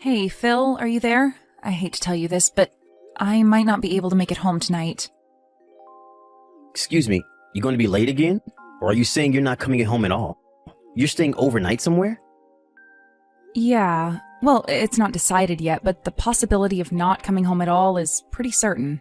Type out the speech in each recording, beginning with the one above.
Hey, Phil, are you there? I hate to tell you this, but I might not be able to make it home tonight. Excuse me, you going to be late again? Or are you saying you're not coming home at all? You're staying overnight somewhere? Yeah, well, it's not decided yet, but the possibility of not coming home at all is pretty certain.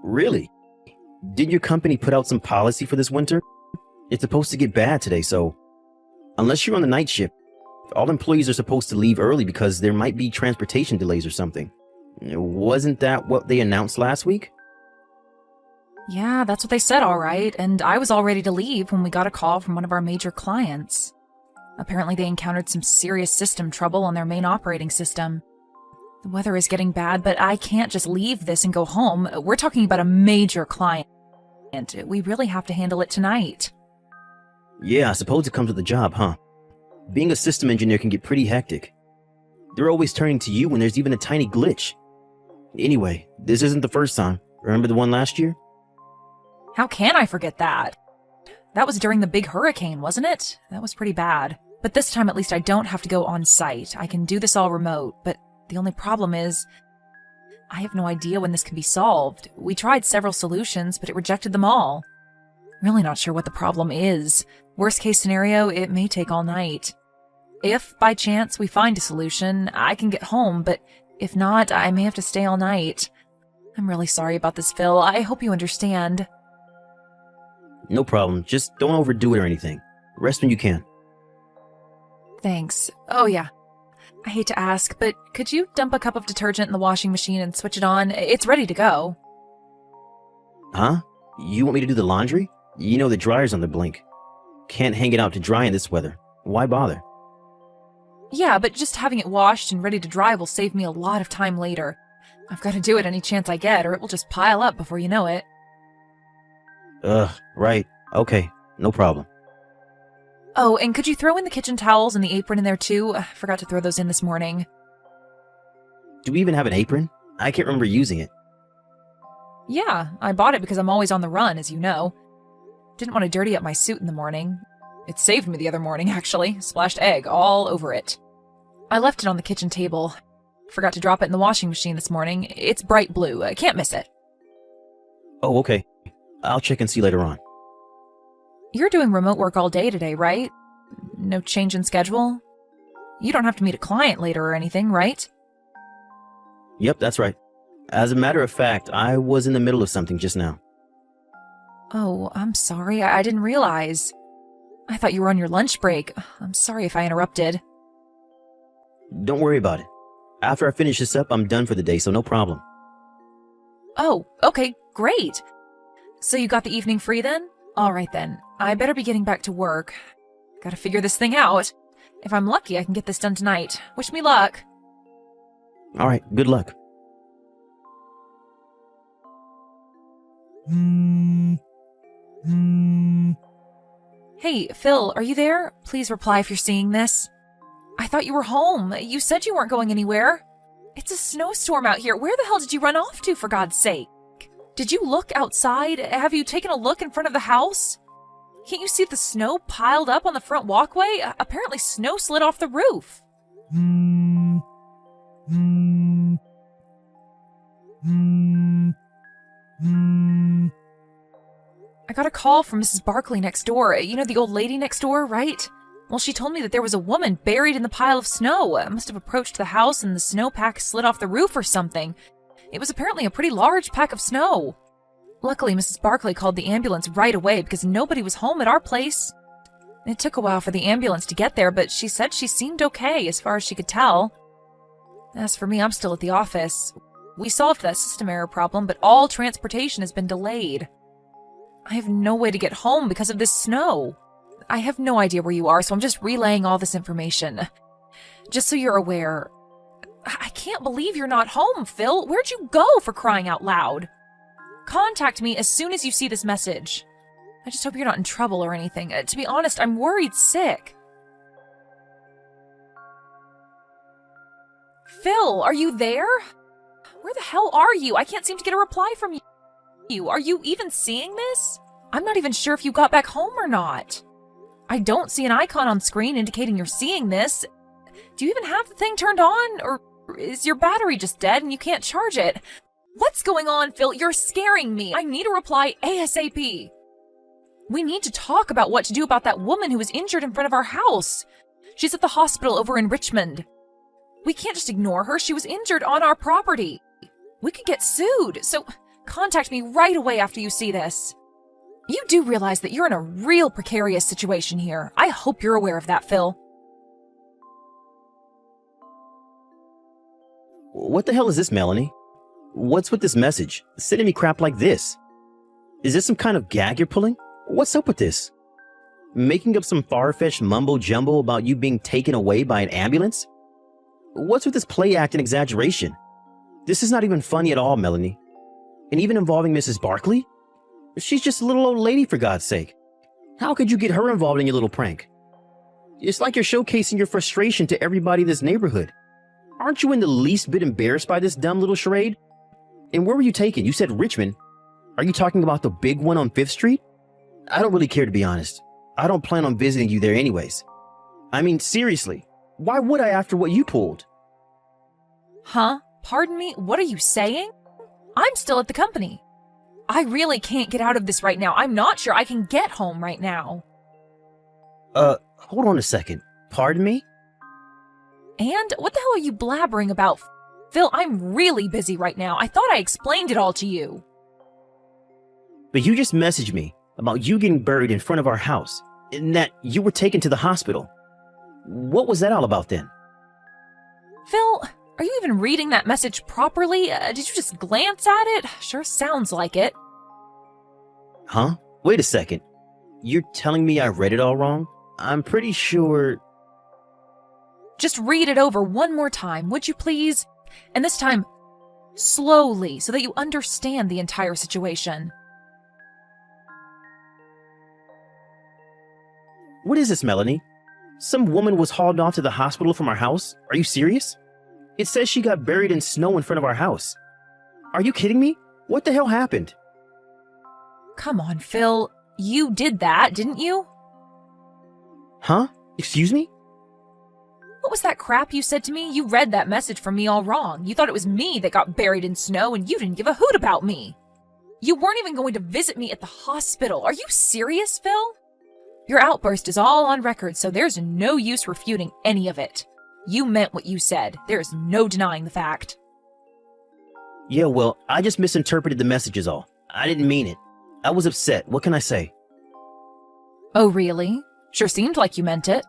Really? Did your company put out some policy for this winter? It's supposed to get bad today, so unless you're on the night shift, all employees are supposed to leave early because there might be transportation delays or something. Wasn't that what they announced last week? Yeah, that's what they said, all right, and I was all ready to leave when we got a call from one of our major clients. Apparently they encountered some serious system trouble on their main operating system. The weather is getting bad, but I can't just leave this and go home. We're talking about a major client. We really have to handle it tonight. Yeah, I suppose it comes with the job, huh? Being a system engineer can get pretty hectic. They're always turning to you when there's even a tiny glitch. Anyway, this isn't the first time. Remember the one last year? How can I forget that? That was during the big hurricane, wasn't it? That was pretty bad. But this time at least I don't have to go on site. I can do this all remote, but the only problem is I have no idea when this can be solved. We tried several solutions, but it rejected them all. Really not sure what the problem is. Worst case scenario, it may take all night. If, by chance, we find a solution, I can get home, but if not, I may have to stay all night. I'm really sorry about this, Phil. I hope you understand. No problem. Just don't overdo it or anything. Rest when you can. Thanks. Oh yeah. I hate to ask, but could you dump a cup of detergent in the washing machine and switch it on? It's ready to go. Huh? You want me to do the laundry? You know the dryer's on the blink. Can't hang it out to dry in this weather. Why bother? Yeah, but just having it washed and ready to dry will save me a lot of time later. I've got to do it any chance I get, or it will just pile up before you know it. Right. Okay, no problem. Oh, and could you throw in the kitchen towels and the apron in there too? I forgot to throw those in this morning. Do we even have an apron? I can't remember using it. Yeah, I bought it because I'm always on the run, as you know. Didn't want to dirty up my suit in the morning. It saved me the other morning, actually. Splashed egg all over it. I left it on the kitchen table. Forgot to drop it in the washing machine this morning. It's bright blue. I can't miss it. Oh, okay. I'll check and see later on. You're doing remote work all day today, right? No change in schedule? You don't have to meet a client later or anything, right? Yep, that's right. As a matter of fact, I was in the middle of something just now. Oh, I'm sorry. I didn't realize. I thought you were on your lunch break. I'm sorry if I interrupted. Don't worry about it. After I finish this up, I'm done for the day, so no problem. Oh, okay, great. So you got the evening free then? All right then. I better be getting back to work. Gotta figure this thing out. If I'm lucky, I can get this done tonight. Wish me luck. All right, good luck. Hey, Phil, are you there? Please reply if you're seeing this. I thought you were home. You said you weren't going anywhere. It's a snowstorm out here. Where the hell did you run off to, for God's sake? Did you look outside? Have you taken a look in front of the house? Can't you see the snow piled up on the front walkway? Apparently snow slid off the roof. I got a call from Mrs. Barkley next door. You know, the old lady next door, right? Well, she told me that there was a woman buried in the pile of snow. Must have approached the house and the snowpack slid off the roof or something. It was apparently a pretty large pack of snow. Luckily, Mrs. Barkley called the ambulance right away because nobody was home at our place. It took a while for the ambulance to get there, but she said she seemed okay as far as she could tell. As for me, I'm still at the office. We solved that system error problem, but all transportation has been delayed. I have no way to get home because of this snow. I have no idea where you are, so I'm just relaying all this information. Just so you're aware, I can't believe you're not home, Phil. Where'd you go, for crying out loud? Contact me as soon as you see this message. I just hope you're not in trouble or anything. To be honest, I'm worried sick. Phil, are you there? Where the hell are you? I can't seem to get a reply from you. Are you even seeing this? I'm not even sure if you got back home or not. I don't see an icon on screen indicating you're seeing this. Do you even have the thing turned on? Or is your battery just dead and you can't charge it? What's going on, Phil? You're scaring me. I need a reply ASAP. We need to talk about what to do about that woman who was injured in front of our house. She's at the hospital over in Richmond. We can't just ignore her. She was injured on our property. We could get sued, so contact me right away after you see this. You do realize that you're in a real precarious situation here. I hope you're aware of that, Phil. What the hell is this, Melanie? What's with this message? Sending me crap like this? Is this some kind of gag you're pulling? What's up with this? Making up some far-fetched mumbo-jumbo about you being taken away by an ambulance? What's with this play act and exaggeration? This is not even funny at all, Melanie. And even involving Mrs. Barkley? She's just a little old lady, for God's sake. How could you get her involved in your little prank? It's like you're showcasing your frustration to everybody in this neighborhood. Aren't you in the least bit embarrassed by this dumb little charade? And where were you taken? You said Richmond. Are you talking about the big one on 5th Street? I don't really care, to be honest. I don't plan on visiting you there anyways. I mean, seriously, why would I after what you pulled? Huh? Pardon me? What are you saying? I'm still at the company. I really can't get out of this right now. I'm not sure I can get home right now. Hold on a second. Pardon me? And what the hell are you blabbering about? Phil, I'm really busy right now. I thought I explained it all to you. But you just messaged me about you getting buried in front of our house and that you were taken to the hospital. What was that all about then? Phil, are you even reading that message properly? Did you just glance at it? Sure sounds like it. Huh? Wait a second. You're telling me I read it all wrong? I'm pretty sure... Just read it over one more time, would you please? And this time, slowly, so that you understand the entire situation. What is this, Melanie? Some woman was hauled off to the hospital from our house? Are you serious? It says she got buried in snow in front of our house. Are you kidding me? What the hell happened? Come on, Phil. You did that, didn't you? Huh? Excuse me? What was that crap you said to me? You read that message from me all wrong. You thought it was me that got buried in snow and you didn't give a hoot about me. You weren't even going to visit me at the hospital. Are you serious, Phil? Your outburst is all on record, so there's no use refuting any of it. You meant what you said. There is no denying the fact. Yeah, well, I just misinterpreted the message is all. I didn't mean it. I was upset. What can I say? Oh, really? Sure seemed like you meant it.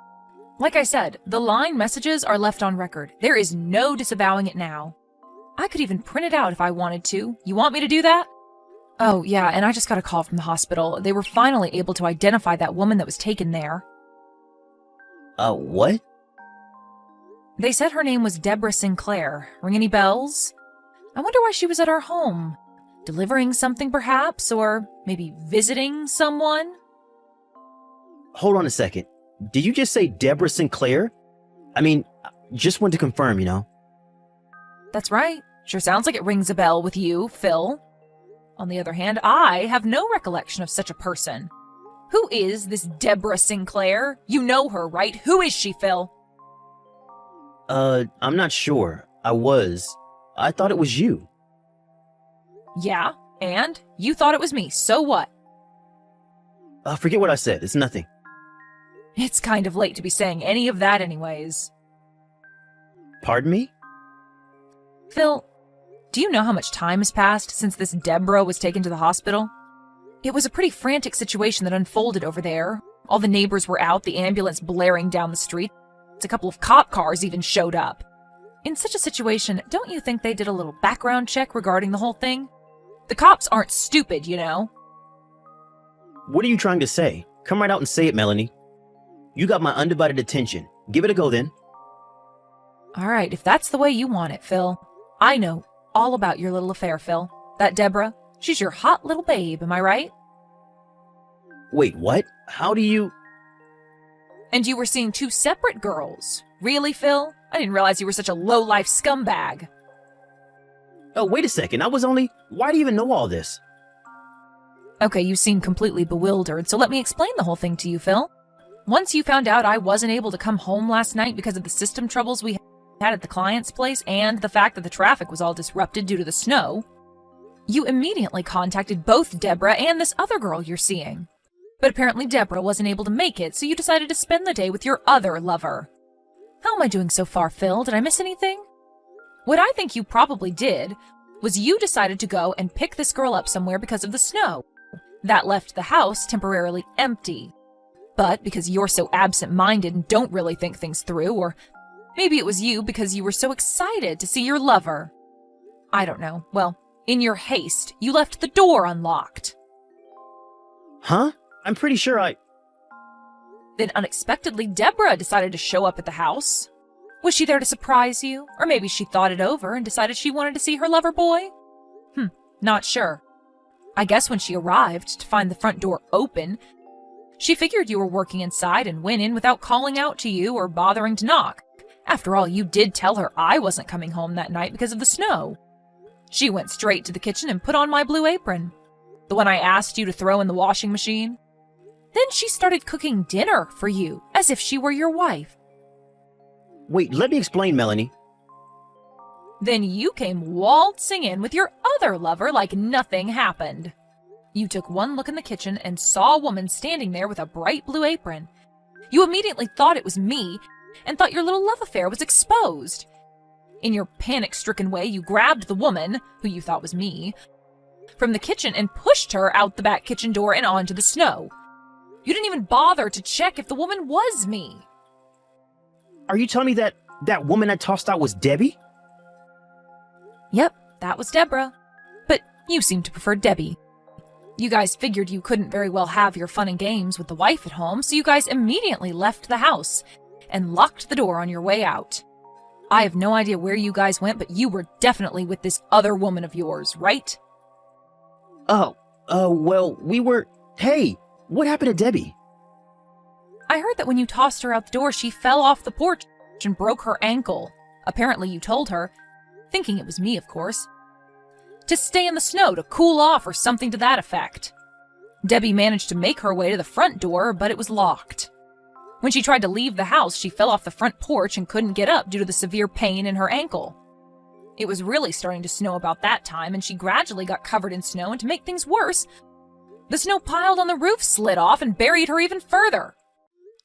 Like I said, the line messages are left on record. There is no disavowing it now. I could even print it out if I wanted to. You want me to do that? Oh, yeah, and I just got a call from the hospital. They were finally able to identify that woman that was taken there. What? They said her name was Deborah Sinclair. Ring any bells? I wonder why she was at our home. Delivering something, perhaps? Or maybe visiting someone? Hold on a second. Did you just say Deborah Sinclair? I mean, just wanted to confirm, you know. That's right. Sure sounds like it rings a bell with you, Phil. On the other hand, I have no recollection of such a person. Who is this Deborah Sinclair? You know her, right? Who is she, Phil? I'm not sure. I thought it was you. Yeah, and? You thought it was me, so what? Forget what I said. It's nothing. It's kind of late to be saying any of that anyways. Pardon me? Phil, do you know how much time has passed since this Deborah was taken to the hospital? It was a pretty frantic situation that unfolded over there. All the neighbors were out, the ambulance blaring down the street. A couple of cop cars even showed up. In such a situation, don't you think they did a little background check regarding the whole thing? The cops aren't stupid, you know. What are you trying to say? Come right out and say it, Melanie. You got my undivided attention. Give it a go then. All right, if that's the way you want it, Phil. I know all about your little affair, Phil. That Deborah, she's your hot little babe, am I right? Wait, what? How do you... And you were seeing two separate girls. Really, Phil? I didn't realize you were such a low-life scumbag. Oh, wait a second. Why do you even know all this? Okay, you seem completely bewildered, so let me explain the whole thing to you, Phil. Once you found out I wasn't able to come home last night because of the system troubles we had at the client's place and the fact that the traffic was all disrupted due to the snow, you immediately contacted both Deborah and this other girl you're seeing. But apparently Deborah wasn't able to make it, so you decided to spend the day with your other lover. How am I doing so far, Phil? Did I miss anything? What I think you probably did was you decided to go and pick this girl up somewhere because of the snow. That left the house temporarily empty. But because you're so absent-minded and don't really think things through, or maybe it was you because you were so excited to see your lover. I don't know. Well, in your haste, you left the door unlocked. Huh? I'm pretty sure Then unexpectedly, Deborah decided to show up at the house. Was she there to surprise you? Or maybe she thought it over and decided she wanted to see her lover boy? Not sure. I guess when she arrived to find the front door open, she figured you were working inside and went in without calling out to you or bothering to knock. After all, you did tell her I wasn't coming home that night because of the snow. She went straight to the kitchen and put on my blue apron, the one I asked you to throw in the washing machine. Then she started cooking dinner for you, as if she were your wife. Wait, let me explain, Melanie. Then you came waltzing in with your other lover like nothing happened. You took one look in the kitchen and saw a woman standing there with a bright blue apron. You immediately thought it was me and thought your little love affair was exposed. In your panic-stricken way, you grabbed the woman, who you thought was me, from the kitchen and pushed her out the back kitchen door and onto the snow. You didn't even bother to check if the woman was me. Are you telling me that woman I tossed out was Debbie? Yep, that was Deborah. But you seem to prefer Debbie. You guys figured you couldn't very well have your fun and games with the wife at home, so you guys immediately left the house and locked the door on your way out. I have no idea where you guys went, but you were definitely with this other woman of yours, right? Well, we were... Hey, what happened to Debbie? I heard that when you tossed her out the door, she fell off the porch and broke her ankle. Apparently you told her, thinking it was me, of course, to stay in the snow to cool off or something to that effect. Debbie managed to make her way to the front door, but it was locked. When she tried to leave the house, she fell off the front porch and couldn't get up due to the severe pain in her ankle. It was really starting to snow about that time, and she gradually got covered in snow, and to make things worse, the snow piled on the roof slid off and buried her even further.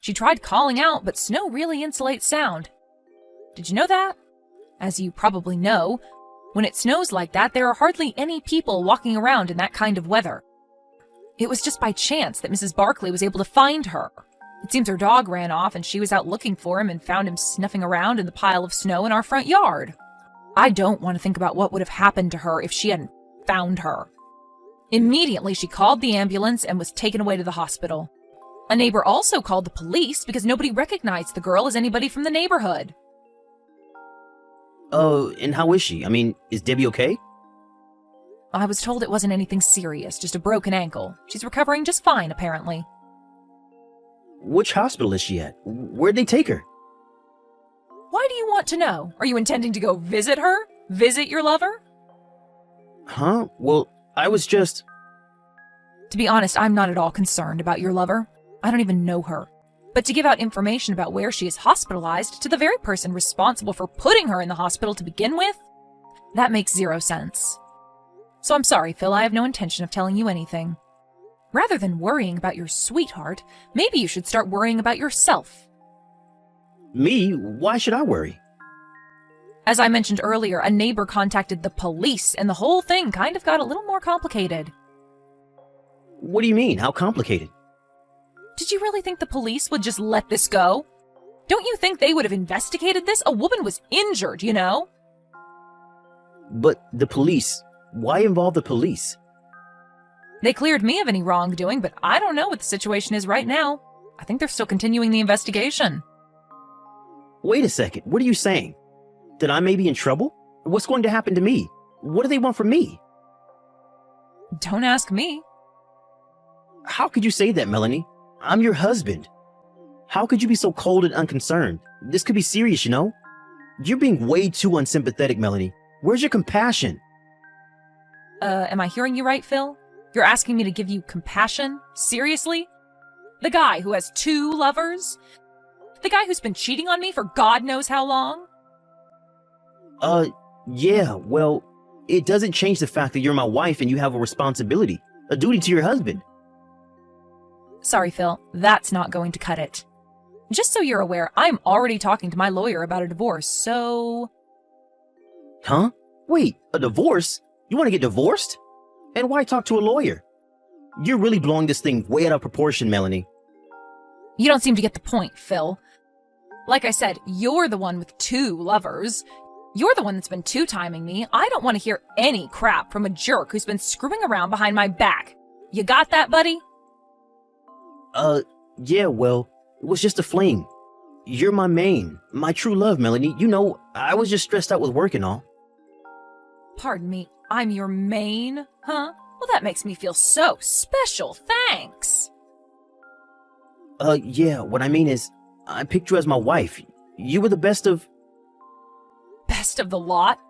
She tried calling out, but snow really insulates sound. Did you know that? As you probably know, when it snows like that, there are hardly any people walking around in that kind of weather. It was just by chance that Mrs. Barkley was able to find her. It seems her dog ran off and she was out looking for him and found him snuffing around in the pile of snow in our front yard. I don't want to think about what would have happened to her if she hadn't found her. Immediately, she called the ambulance and was taken away to the hospital. A neighbor also called the police because nobody recognized the girl as anybody from the neighborhood. Oh, and how is she? I mean, is Debbie okay? I was told it wasn't anything serious, just a broken ankle. She's recovering just fine, apparently. Which hospital is she at? Where'd they take her? Why do you want to know? Are you intending to go visit her? Visit your lover? Huh? Well, I was just... To be honest, I'm not at all concerned about your lover. I don't even know her. But to give out information about where she is hospitalized to the very person responsible for putting her in the hospital to begin with, that makes zero sense. So I'm sorry, Phil, I have no intention of telling you anything. Rather than worrying about your sweetheart, maybe you should start worrying about yourself. Me? Why should I worry? As I mentioned earlier, a neighbor contacted the police, and the whole thing kind of got a little more complicated. What do you mean? How complicated? Did you really think the police would just let this go? Don't you think they would have investigated this? A woman was injured, you know? But the police... Why involve the police? They cleared me of any wrongdoing, but I don't know what the situation is right now. I think they're still continuing the investigation. Wait a second, what are you saying? That I may be in trouble? What's going to happen to me? What do they want from me? Don't ask me. How could you say that, Melanie? I'm your husband. How could you be so cold and unconcerned? This could be serious, you know? You're being way too unsympathetic, Melanie. Where's your compassion? Am I hearing you right, Phil? You're asking me to give you compassion? Seriously? The guy who has 2 lovers? The guy who's been cheating on me for God knows how long? Yeah, well, it doesn't change the fact that you're my wife and you have a responsibility, a duty to your husband. Sorry, Phil, that's not going to cut it. Just so you're aware, I'm already talking to my lawyer about a divorce, so... Huh? Wait, a divorce? You want to get divorced? And why talk to a lawyer? You're really blowing this thing way out of proportion, Melanie. You don't seem to get the point, Phil. Like I said, you're the one with 2 lovers. You're the one that's been 2-timing me. I don't want to hear any crap from a jerk who's been screwing around behind my back. You got that, buddy? Yeah, well, it was just a fling. You're my main, my true love, Melanie. You know, I was just stressed out with work and all. Pardon me, I'm your main, huh? Well, that makes me feel so special, thanks. Yeah, what I mean is, I picked you as my wife. You were the best of... Best of the lot?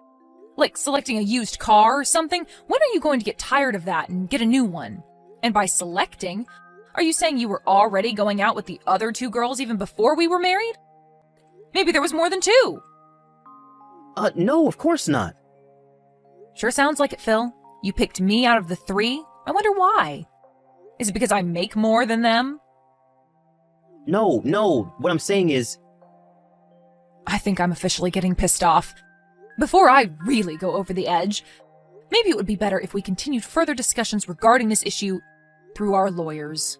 Like selecting a used car or something? When are you going to get tired of that and get a new one? And by selecting, are you saying you were already going out with the other 2 girls even before we were married? Maybe there was more than 2. No, of course not. Sure sounds like it, Phil. You picked me out of the 3? I wonder why. Is it because I make more than them? No, what I'm saying is... I think I'm officially getting pissed off. Before I really go over the edge, maybe it would be better if we continued further discussions regarding this issue through our lawyers.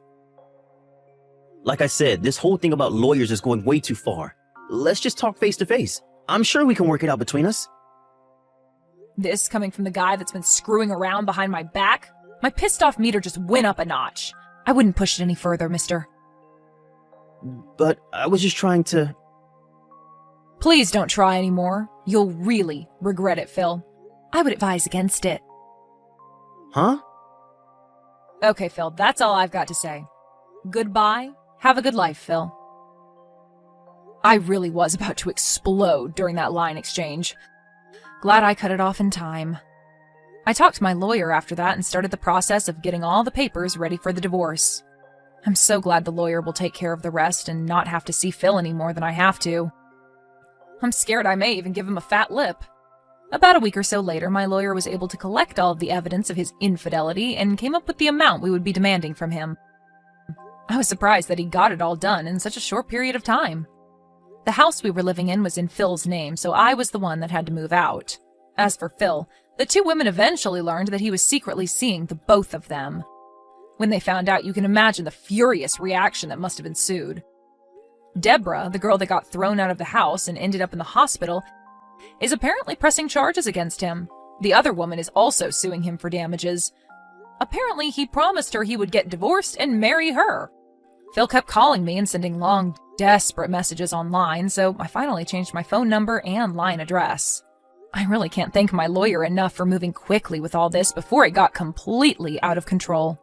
Like I said, this whole thing about lawyers is going way too far. Let's just talk face to face. I'm sure we can work it out between us. This coming from the guy that's been screwing around behind my back? My pissed off meter just went up a notch. I wouldn't push it any further, mister. But I was just trying to... Please don't try anymore. You'll really regret it, Phil. I would advise against it. Huh? Okay, Phil, that's all I've got to say. Goodbye. Have a good life, Phil. I really was about to explode during that line exchange. Glad I cut it off in time. I talked to my lawyer after that and started the process of getting all the papers ready for the divorce. I'm so glad the lawyer will take care of the rest and not have to see Phil any more than I have to. I'm scared I may even give him a fat lip. About a week or so later, my lawyer was able to collect all of the evidence of his infidelity and came up with the amount we would be demanding from him. I was surprised that he got it all done in such a short period of time. The house we were living in was in Phil's name, so I was the one that had to move out. As for Phil, the 2 women eventually learned that he was secretly seeing the both of them. When they found out, you can imagine the furious reaction that must have ensued. Deborah, the girl that got thrown out of the house and ended up in the hospital, is apparently pressing charges against him. The other woman is also suing him for damages. Apparently, he promised her he would get divorced and marry her. Phil kept calling me and sending long, desperate messages online, so I finally changed my phone number and line address. I really can't thank my lawyer enough for moving quickly with all this before it got completely out of control.